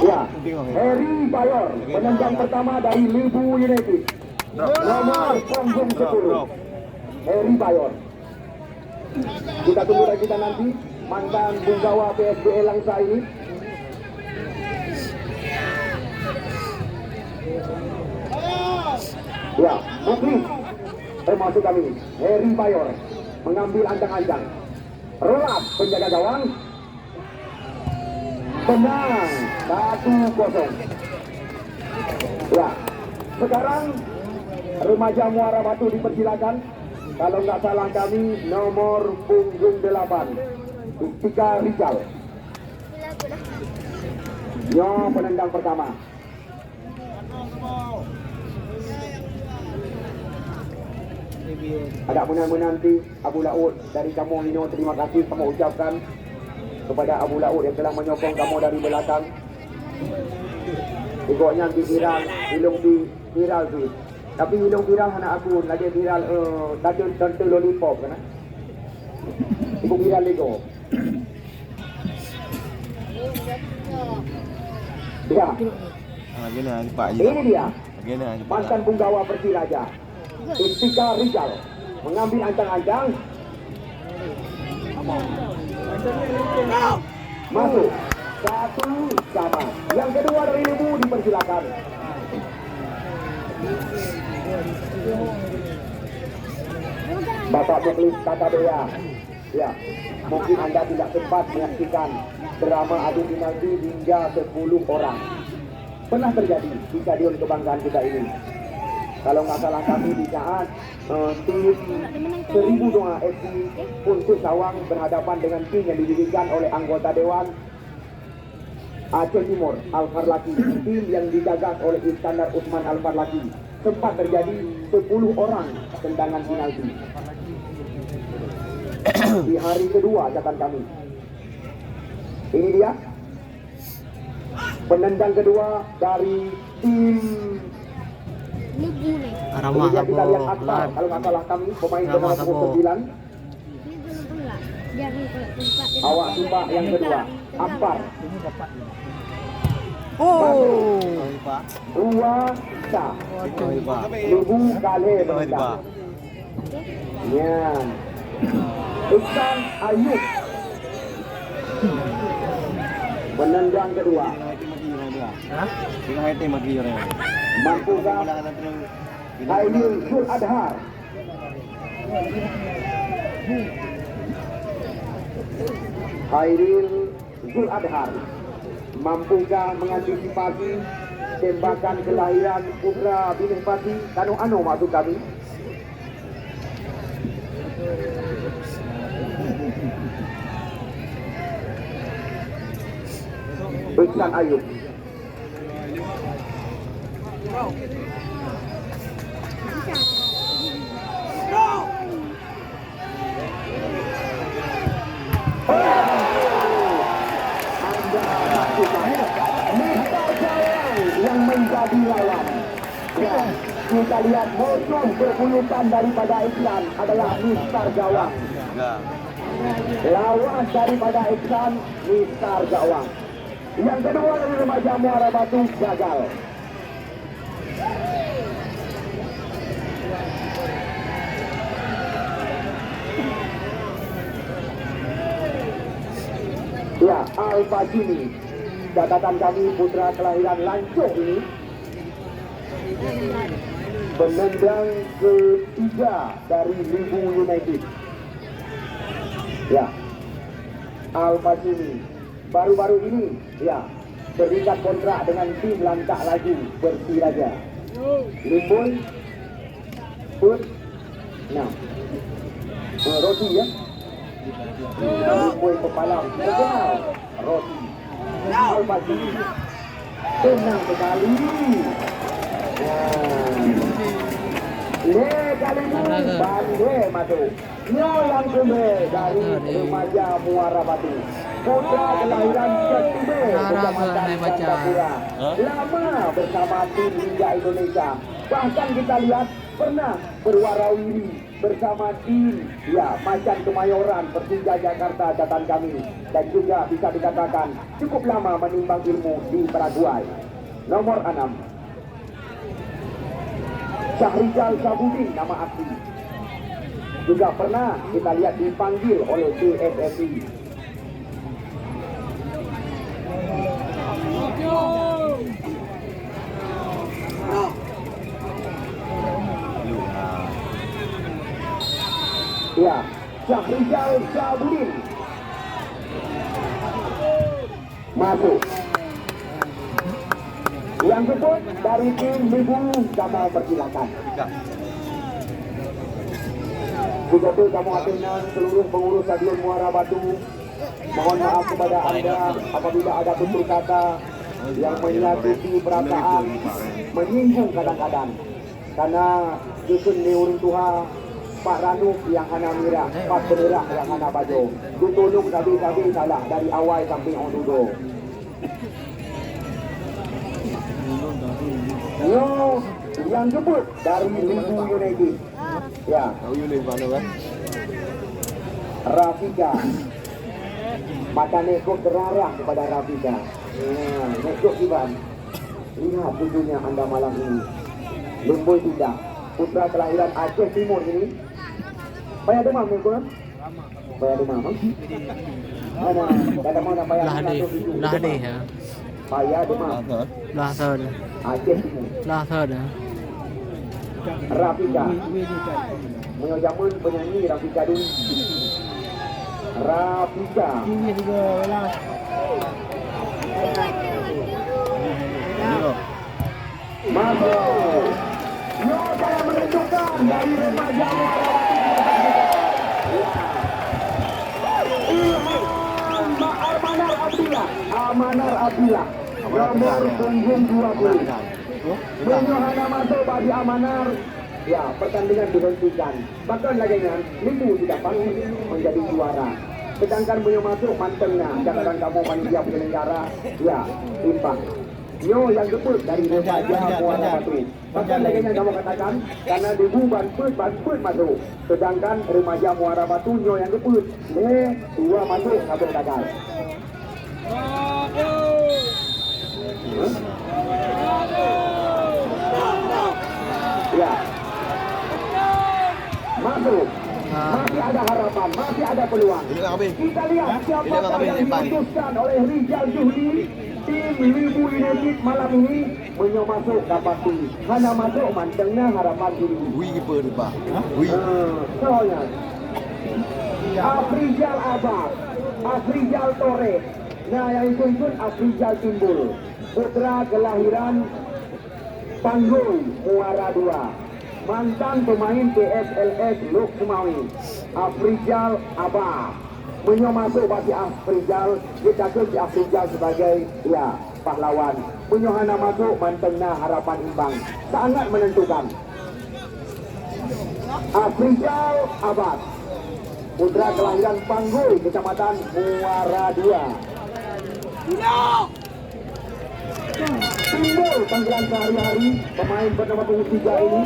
Ya, Heri Bayor, penendang pertama dari Libu United. Nomor punggung 10. Heri Bayor. Kita tunggu lagi kita nanti mantan punggawa PSBL Langsa ini. Ya, Muklis termasuk kami. Heri Bayor mengambil ancang-ancang. Roll up penjaga gawang. Menang 1-0. Ya, sekarang remaja Muara Batu dipersilakan. Kalau nggak salah kami nomor punggung 8 Tika Rizal. Yo, penendang pertama. Agak menanti Abu Laut dari Kampung Lino, terima kasih kamu ucapkan kepada Abu Laut yang telah menyokong kamu dari belakang. Ikutnya di viral, hilung di viral tu. Tapi hilung viral anak aku lagi viral tadi tonton lollipop kan. Ibu viral lego. Ya. Ini dia. Mantan punggawa Persiraja. Tika Rizal mengambil ancang-ancang. Masuk 1-1. Yang kedua dari Libu dipersilakan. Bapak Muklis Kata Bea. Ya, mungkin Anda tidak sempat menyaksikan drama adu penalti hingga 10 orang. Pernah terjadi di stadion kebanggaan kita ini. Kalau nggak salah kami di saat tim 1002 FC untuk Sawang berhadapan dengan tim yang didirikan oleh anggota Dewan Aceh Timur Al-Farlaki, tim yang digagas oleh Iskandar Usman Al-Farlaki. Sempat terjadi 10 orang tendangan penalti. Di hari kedua catatan kami. Ini dia penendang kedua dari tim Ramah kita lihat Sabo, Akbar. Kalau nggak salah kami pemain nomor 9. Awak Sumpah yang kedua Ampar. Oh, Dua Sa Libu Kale menendang. Ya, Iksan Ayub menendang kedua. Mampukah Hairil Zul Adhar. Hairil Zul Adhar mampukah mengantisipasi tembakan kelahiran Putra Binih Pati Kanu Ano masuk kami. Iksan Ayub. Yang menjadi lawan. Ya, kita lihat musuh berbuyutan daripada Iksan adalah Mistar Gawang. Lawan daripada Iksan Mistar Gawang. Yang kedua dari remaja Muara Batu gagal. Ya, Al-Fajini. Catatan kami putra kelahiran Lancung ini. Penendang ketiga dari Libu United. Ya, Al-Fajini. Baru-baru ini, ya, terikat kontrak dengan tim Lantak Laju Persiraja. Limbun, Put, nah, Roti ya. Limbun pepalang, terkenal, Roti. Al-Fajini. Tenang sekali. Le kali ini Bande masuk. Nyolang Kumbe dari remaja Muara Batu. Putra kelahiran Ketube Kecamatan Singapura. Lama bersama tim Liga Indonesia. Bahkan kita lihat pernah berwarawiri bersama tim Macan Kemayoran Persija Jakarta catatan kami, dan juga bisa dikatakan cukup lama menimbang ilmu di Paraguay. Nomor 6 Syahrizal Sabudin, nama asli, juga pernah kita lihat dipanggil oleh PSSI. Ya, Syahrizal Sabudin masuk. Yang sebut dari tim Libu sama persilakan. Begitu kamu hatinan seluruh pengurus Stadion Muara Batu, mohon maaf kepada Anda apabila ada tutur kata yang menyakiti perasaan, menyinggung kadang-kadang. Karena dusun di Urung Tuha, Pak Ranuk yang hana mirah, Pak Benerak yang hana baju. Ditolong tapi salah dari awal sampai ondudo. Yo, yang jemput dari Libu United. Ya. Tahu Yuli mana kan? Rafika. Mata Neko terarah kepada Rafika. Ya, Neko Iban. Lihat tujuhnya Anda malam ini. Lumboy tidak. Putra kelahiran Aceh Timur ini. Payah demam Neko? Payah demam. Mana? Kata mana payah demam? Lah deh ya. Payah demam. Lah thơ nè. Aceh Timur. Lah thơ nè. Rafika. Menyojamun penyanyi Rafika dulu. Rafika. Masuk. Yo saya menentukan dari remaja Amanar Abdillah. Nomor punggung 20. Yohana masuk bagi Amanar. Ya, pertandingan dihentikan. Bahkan lagi kan, Libu tidak panggil menjadi juara. Sedangkan beliau masuk mantennya, catatan kamu panitia penyelenggara, ya, imbang. Yo yang gebut dari remaja Muara Batu. Bahkan lagi yang kamu katakan, karena Libu banput masuk. Sedangkan remaja Muara Batu, yo yang gebut. Dua masuk, satu gagal. Ya. Masuk. Masih ada harapan, masih ada peluang. Kita lihat siapa yang diputuskan oleh Rizal Juhdi. Tim Libu United malam ini menyoba masuk dapat tinggi. Hana masuk mantengnya harapan diri. Wih keeper tu pak. Wih. Soalnya Afrizal Abbas, Afrizal Torres. Nah yang itu Afrizal Timbul. Putra kelahiran Panggul Muara 2. Mantan pemain PSLS Luk Sumawi, Afrizal Abbas. Menyoba masuk bagi Afrizal, kita si Afrizal sebagai pahlawan. Menyohana masuk mantengna harapan imbang. Sangat menentukan. Afrizal Abbas, putra kelahiran Panggul, Kecamatan Muara 2. Timbul panggilan sehari-hari pemain bernama punggung 3 ini.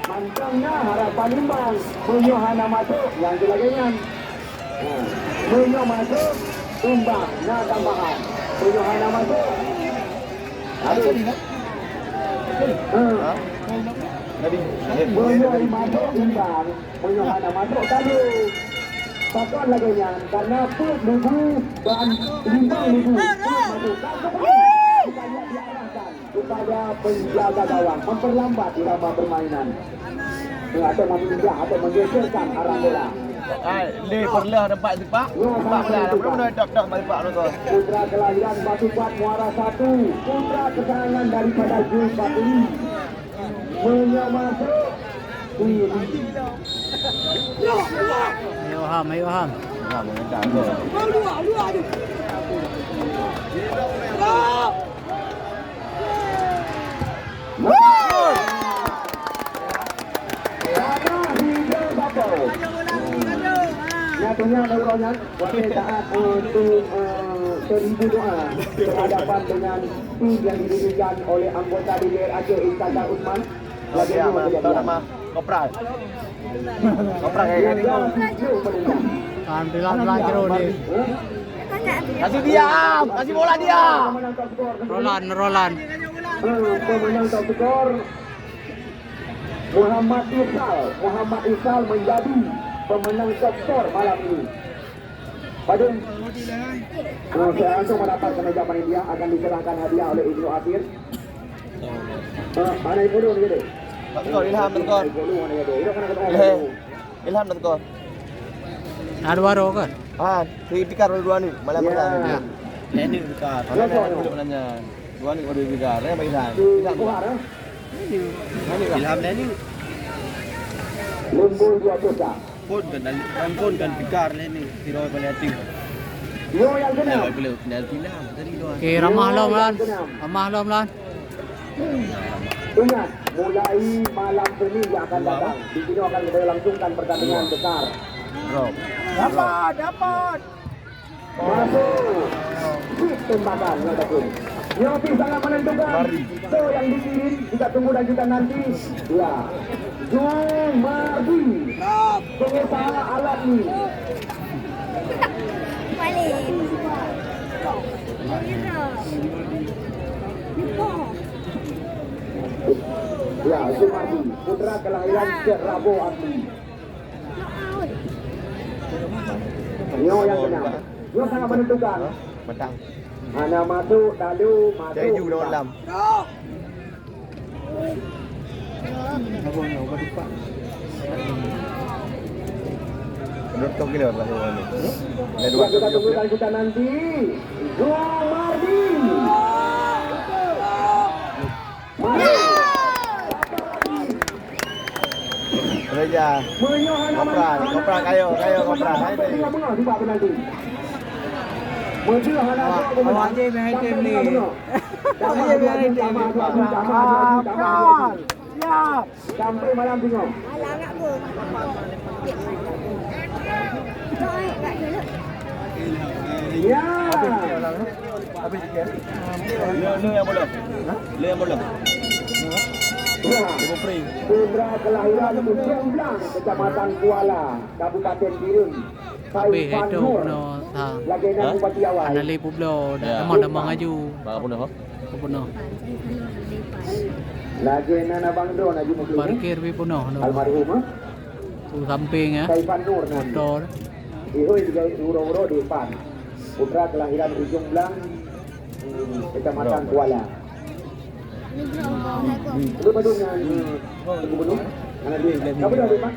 Mantangnya harapan imbang. Menyohana masuk yang jelagainan. Menyo masuk imbang. Nah tambahan. Menyohana masuk. Aduh. Menyo masuk imbang. Menyohana masuk tadi. Pakuan lagainya karena put Libu dan limbang Libu. Masuk. Kita lihat diarahkan kepada penjaga gawang memperlambat irama permainan atau memindah atau menggeserkan arah bola. Dia perlah tempat tu pak. Tempat belah mana dok balik pak tu. Putra kelahiran Batu Pat Muara 1, putra kesayangan daripada Jul Patuli. Menyoba masuk. Faham, ayo faham. Nah, mengendap tu. Nyatanya neuronnya waktu saat untuk seribu doa berhadapan dengan tim yang didirikan oleh anggota DPR Aceh Iskandar Usman. Lagi Dia dua tahu nama Kopral. Kopral kayak ni. Pelan-pelan jeruk ni. Kasih diam, kasih bola dia. Rolan. Pemenang top skor Muhammad Isal menjadi pemenang top skor malam ini. Pada saya langsung mendapat kemeja panitia akan diserahkan hadiah oleh Ibnu Atir. Mana ibu dulu ni? Tak kau Ilham tak kau. Ilham tak kau. Ada baru kan? Ah, tikar dua ni malam pertama. Ya. Ini tikar. Mana dulu nanya. Dua ni baru tikar. Yang Ilham. Ilham ni. Lembul dua dosa. Pun kan tikar ni. Tiro penalti. Yo yang kena. Boleh penalti lah. Tadi dua. Okey, ramah lom lan. Ingat, mulai malam Senin yang akan datang, di sini akan kita langsungkan pertandingan besar. Drop. Dapat. Masuk. Hit tembakan yang tadi. Yopi sangat menentukan. So yang dikirim kita tunggu dan kita nanti. Ya. Jumardi. Pengusaha alat ni. Ya, Jumardi. Putra kelahiran Cerabo Asli. Nyo yang kena. Nyo sangat menentukan. Petang. Mana masuk, lalu masuk. Jadi juga dalam. Dua kilo pasal ni. Ya, kita tunggukan kita nanti. Jumardi. Raja. Kopral kayo kopral. Awak je main tim ni. Siap. Sampai malam tengok. Ya. Habis sikit. Lu yang boleh. Lu yang boleh. Ibu Pri. Putra kelahiran Jomblang, Kecamatan Kuala, Kabupaten Birun. Habis itu no tha. Legenda Bupati Awal. Anali publo damang aju. Bang pun dah. Puno. Legenda Abang Drone Haji Muslim. Parkir pi puno no. Almarhum. Tu samping ya. Saifan Nur nanti. Motor. Ihoi juga uro-uro di depan. Putra kelahiran Jomblang, Kecamatan Kuala. Itu badunya gubernur. Mana dia? Kamu dah ada, Pak?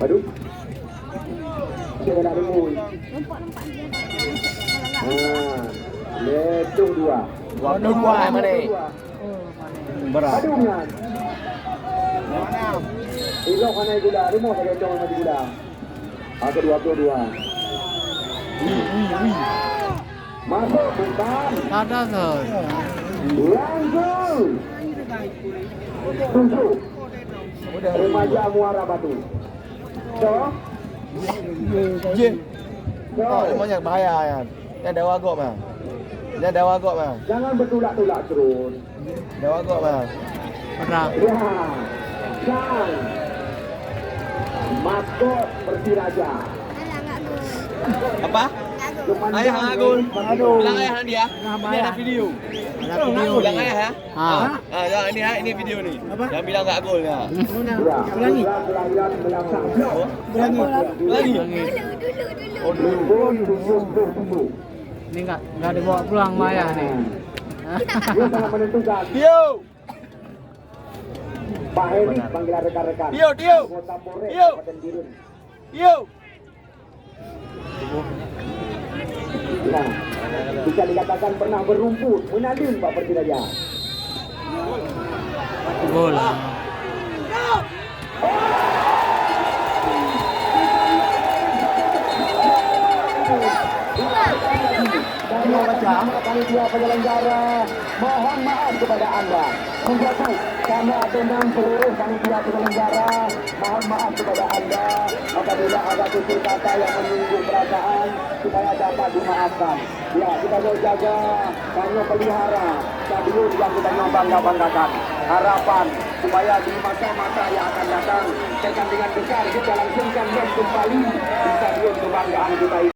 Badu? Kita dah ada mui. Letung dua. Waktu dua mana? Berat. Badunya. Ilok mana gula? Rumah saya letung mana gula? Aku 22. Masuk bukan. Ada sir. Langsung. Tujuh. Remaja Muara Batu. So. Je. So. Oh, banyak bahaya kan. Yang dah wagok mah. Yang dah wagok mah. Jangan bertulak-tulak terus. Dah wagok mah. Berat. Ya. Sang. Maskot Persiraja. Apa? Ayah hang gol. Bilang ayah hang dia. Ini ada video. Ada video Bilang ni. ayah ha. Ha. Ini video ni. Yang bilang enggak gol ya. Ya. Ulangi. Kelahiran belakang. Lagi. Oh, dulu. Ni enggak dibawa pulang Maya ni. Dia sangat menentukan. Dio. Pak Heri panggil rekan-rekan. Dio. Kota Polres, Yo. Kabupaten Birun. Yo. Nah, bisa dikatakan pernah berumput, menanding Pak Persiraja. Gol. nama panitia penyelenggara, mohon maaf kepada Anda. Satu, karena dengan seluruh panitia penyelenggara, mohon maaf kepada Anda apabila ada tutur kata yang menyinggung perasaan supaya dapat dimaafkan. Ya, kita mau jaga, kami pelihara stadion yang kita bangga-banggakan. Harapan supaya di masa-masa yang akan datang, pertandingan besar kita langsungkan kembali di stadion kebanggaan kita ini.